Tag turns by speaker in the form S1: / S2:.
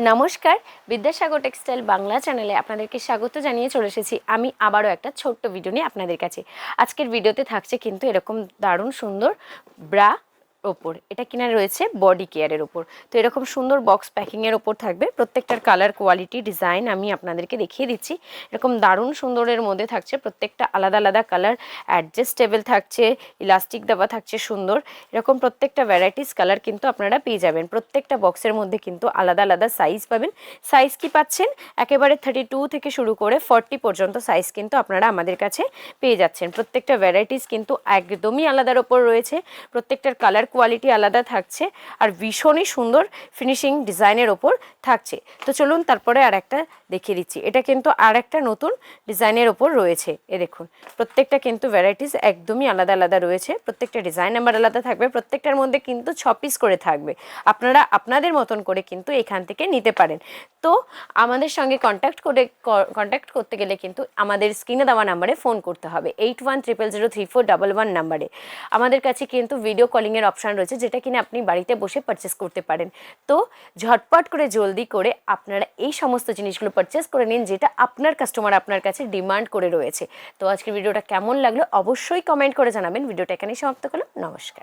S1: নমস্কার, বিদ্যাসাগর টেক্সটাইল বাংলা চ্যানেলে আপনাদেরকে স্বাগত জানিয়ে চলে এসেছি আমি আবারও একটা ছোট্ট ভিডিও নিয়ে আপনাদের কাছে। আজকের ভিডিওতে থাকছে কিন্তু এরকম দারুণ সুন্দর ব্রা ওপর, এটা কিনা রয়েছে বডি কেয়ারের ওপর। তো এরকম সুন্দর বক্স প্যাকিংয়ের ওপর থাকবে, প্রত্যেকটার কালার কোয়ালিটি ডিজাইন আমি আপনাদেরকে দেখিয়ে দিচ্ছি। এরকম দারুণ সুন্দরের মধ্যে থাকছে, প্রত্যেকটা আলাদা আলাদা কালার, অ্যাডজাস্টেবল থাকছে, ইলাস্টিক দেওয়া থাকছে সুন্দর। এরকম প্রত্যেকটা ভ্যারাইটিস কালার কিন্তু আপনারা পেয়ে যাবেন। প্রত্যেকটা বক্সের মধ্যে কিন্তু আলাদা আলাদা সাইজ পাবেন। সাইজ কি পাচ্ছেন, একেবারে 32 থেকে শুরু করে 40 পর্যন্ত সাইজ কিন্তু আপনারা আমাদের কাছে পেয়ে যাচ্ছেন। প্রত্যেকটা ভ্যারাইটিস কিন্তু একদমই আলাদার ওপর রয়েছে, প্রত্যেকটার কালার কোয়ালিটি আলাদা থাকছে আর ভীষণই সুন্দর ফিনিশিং ডিজাইনের ওপর থাকছে। তো চলুন তারপরে আর একটা দেখিয়ে দিচ্ছি। এটা কিন্তু আর একটা নতুন ডিজাইনের ওপর রয়েছে। দেখুন প্রত্যেকটা কিন্তু ভ্যারাইটিস একদমই আলাদা আলাদা রয়েছে, প্রত্যেকটা ডিজাইন নাম্বার আলাদা থাকবে, প্রত্যেকটার মধ্যে কিন্তু 6 পিস করে থাকবে। আপনারা আপনাদের মতন করে কিন্তু এখান থেকে নিতে পারেন। তো আমাদের সঙ্গে কন্ট্যাক্ট করতে গেলে কিন্তু আমাদের স্ক্রিনে দেওয়া নাম্বারে ফোন করতে হবে, 8100034111 নাম্বারে। আমাদের কাছে কিন্তু ভিডিও কলিংয়ের অপশান রয়েছে, যেটা কিনা আপনি বাড়িতে বসে পারচেস করতে পারেন। তো ঝটপট করে জলদি করে আপনারা এই সমস্ত জিনিসগুলো পারচেস করে নিন, যেটা আপনার কাস্টমার আপনার কাছে ডিমান্ড করে রয়েছে। তো আজকের ভিডিওটা কেমন লাগলো অবশ্যই কমেন্ট করে জানাবেন। ভিডিওটা এখানেই সমাপ্ত করলাম, নমস্কার।